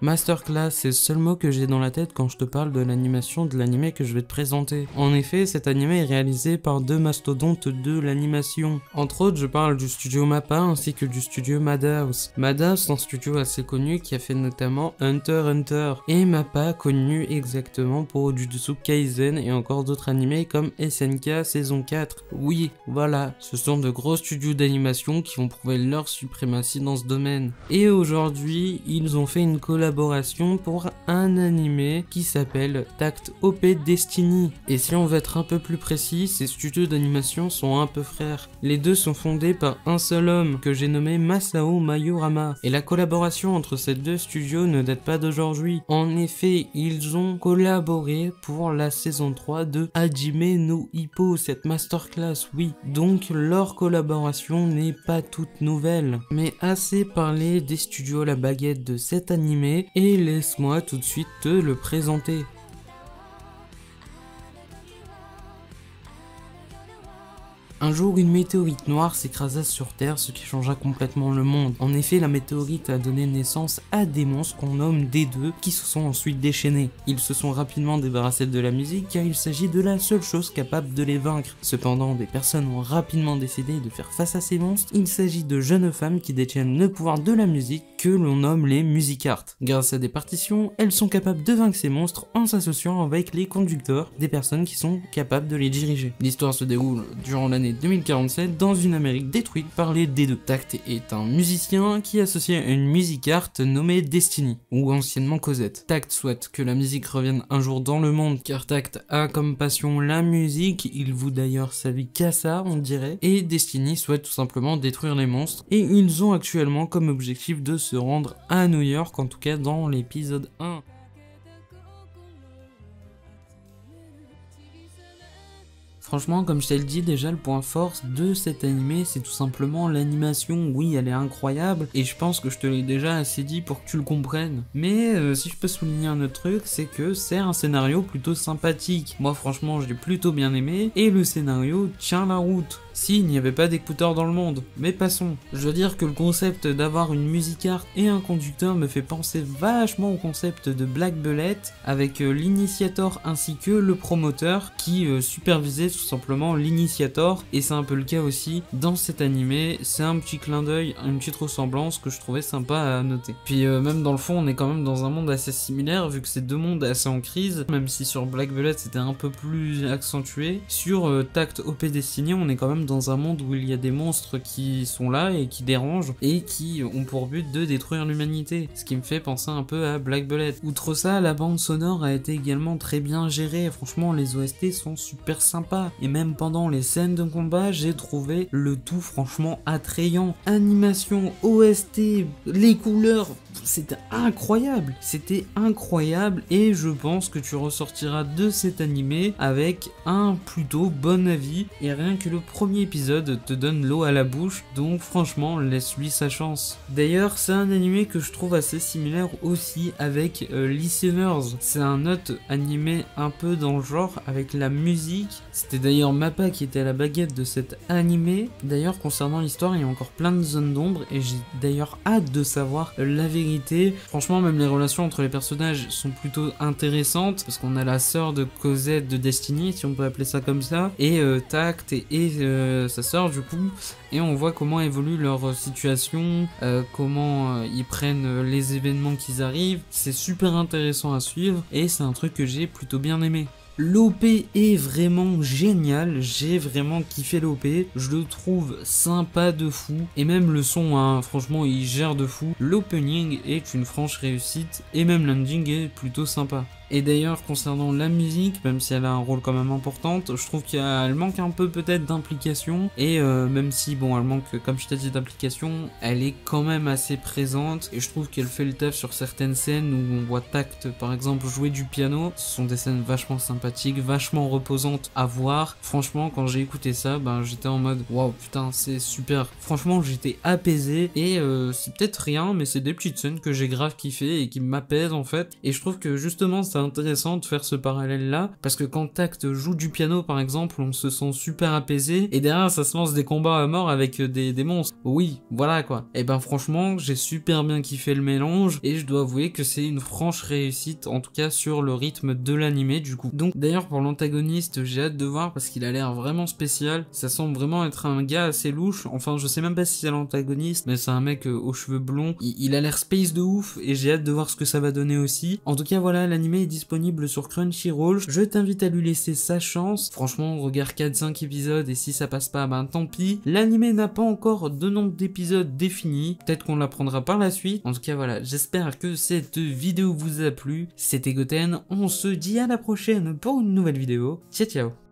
Masterclass, c'est le seul mot que j'ai dans la tête quand je te parle de l'animation de l'anime que je vais te présenter. En effet, cet anime est réalisé par deux mastodontes de l'animation. Entre autres, je parle du studio MAPPA ainsi que du studio Madhouse. Madhouse, c'est un studio assez connu qui a fait notamment Hunter x Hunter, et MAPPA, connu exactement pour Jujutsu Kaisen et encore d'autres animés comme SNK saison 4. Oui, voilà, ce sont de gros studios d'animation qui ont prouvé leur suprématie dans ce domaine. Et aujourd'hui, ils ont fait une collaboration pour un animé qui s'appelle Takt OP Destiny. Et si on veut être un peu plus précis, ces studios d'animation sont un peu frères. Les deux sont fondés par un seul homme que j'ai nommé Masao Mayurama. Et la collaboration entre ces deux studios ne date pas d'aujourd'hui. En effet, ils ont collaboré pour la saison 3 de Hajime no Ippo, cette masterclass, oui. Donc leur collaboration n'est pas toute nouvelle. Mais assez parlé des studios à la baguette de cet animé, et laisse-moi tout de suite te le présenter. Un jour, une météorite noire s'écrasa sur Terre, ce qui changea complètement le monde. En effet, la météorite a donné naissance à des monstres qu'on nomme D2, qui se sont ensuite déchaînés. Ils se sont rapidement débarrassés de la musique, car il s'agit de la seule chose capable de les vaincre. Cependant, des personnes ont rapidement décidé de faire face à ces monstres. Il s'agit de jeunes femmes qui détiennent le pouvoir de la musique, que l'on nomme les musicartes. Grâce à des partitions, elles sont capables de vaincre ces monstres en s'associant avec les conducteurs, des personnes qui sont capables de les diriger. L'histoire se déroule durant l'année 2047 dans une Amérique détruite par les D2. Takt est un musicien qui est associé à une musicarte nommée Destiny, ou anciennement Cosette. Takt souhaite que la musique revienne un jour dans le monde, car Takt a comme passion la musique, il voue d'ailleurs sa vie qu'à ça, on dirait, et Destiny souhaite tout simplement détruire les monstres, et ils ont actuellement comme objectif de se rendre à New York, en tout cas dans l'épisode 1. Franchement, comme je t'ai le dit, déjà le point fort de cet animé, c'est tout simplement l'animation. Oui, elle est incroyable, et je pense que je te l'ai déjà assez dit pour que tu le comprennes. Mais si je peux souligner un autre truc, c'est que c'est un scénario plutôt sympathique. Moi franchement, je l'ai plutôt bien aimé, et le scénario tient la route. S'il n'y avait pas d'écouteurs dans le monde. Mais passons. Je veux dire que le concept d'avoir une musicarte et un conducteur me fait penser vachement au concept de Black Bullet, avec l'initiator ainsi que le promoteur qui supervisait tout simplement l'initiator, et c'est un peu le cas aussi dans cet animé. C'est un petit clin d'œil, une petite ressemblance que je trouvais sympa à noter. Puis même dans le fond, on est quand même dans un monde assez similaire, vu que c'est deux mondes assez en crise, même si sur Black Bullet c'était un peu plus accentué. Sur Takt OP Destiny, on est quand même dans un monde où il y a des monstres qui sont là et qui dérangent et qui ont pour but de détruire l'humanité, ce qui me fait penser un peu à Black Bullet. Outre ça, la bande sonore a été également très bien gérée. Franchement, les OST sont super sympas, et même pendant les scènes de combat, j'ai trouvé le tout franchement attrayant. Animation, OST, les couleurs, c'était incroyable, et je pense que tu ressortiras de cet animé avec un plutôt bon avis, et rien que le premier épisode te donne l'eau à la bouche, donc franchement laisse-lui sa chance. D'ailleurs, c'est un animé que je trouve assez similaire aussi avec Listeners. C'est un autre animé un peu dans le genre avec la musique. C'était d'ailleurs MAPPA qui était à la baguette de cet animé. D'ailleurs, concernant l'histoire, il y a encore plein de zones d'ombre, et j'ai d'ailleurs hâte de savoir la vérité. Franchement, même les relations entre les personnages sont plutôt intéressantes, parce qu'on a la sœur de Cosette de Destiny, si on peut appeler ça comme ça, et Takt et sa sœur du coup, et on voit comment évolue leur situation, comment ils prennent les événements qui arrivent. C'est super intéressant à suivre, et c'est un truc que j'ai plutôt bien aimé. L'OP est vraiment génial, j'ai vraiment kiffé l'OP, je le trouve sympa de fou, et même le son, hein, franchement il gère de fou. L'opening est une franche réussite, et même l'ending est plutôt sympa. Et d'ailleurs, concernant la musique, même si elle a un rôle quand même important, je trouve qu'elle manque un peu peut-être d'implication, et même si, bon, elle manque, comme je t'ai dit, d'implication, elle est quand même assez présente, et je trouve qu'elle fait le taf sur certaines scènes où on voit Takt, par exemple, jouer du piano. Ce sont des scènes vachement sympathiques, vachement reposantes à voir. Franchement, quand j'ai écouté ça, ben, j'étais en mode, waouh, putain, c'est super. Franchement, j'étais apaisé, et c'est peut-être rien, mais c'est des petites scènes que j'ai grave kiffé, et qui m'apaisent en fait, et je trouve que justement, ça c'est intéressant de faire ce parallèle-là, parce que quand Tact joue du piano par exemple, on se sent super apaisé, et derrière ça se lance des combats à mort avec des monstres. Oui, voilà quoi. Et ben franchement, j'ai super bien kiffé le mélange, et je dois avouer que c'est une franche réussite, en tout cas sur le rythme de l'animé du coup. Donc d'ailleurs pour l'antagoniste, j'ai hâte de voir parce qu'il a l'air vraiment spécial, ça semble vraiment être un gars assez louche, enfin je sais même pas si c'est l'antagoniste, mais c'est un mec aux cheveux blonds, il a l'air space de ouf, et j'ai hâte de voir ce que ça va donner aussi. En tout cas voilà, l'animé est disponible sur Crunchyroll, je t'invite à lui laisser sa chance, franchement regarde 4-5 épisodes et si ça passe pas, ben tant pis. L'animé n'a pas encore de nombre d'épisodes défini, peut-être qu'on l'apprendra par la suite. En tout cas voilà, j'espère que cette vidéo vous a plu, c'était Goten, on se dit à la prochaine pour une nouvelle vidéo, ciao ciao.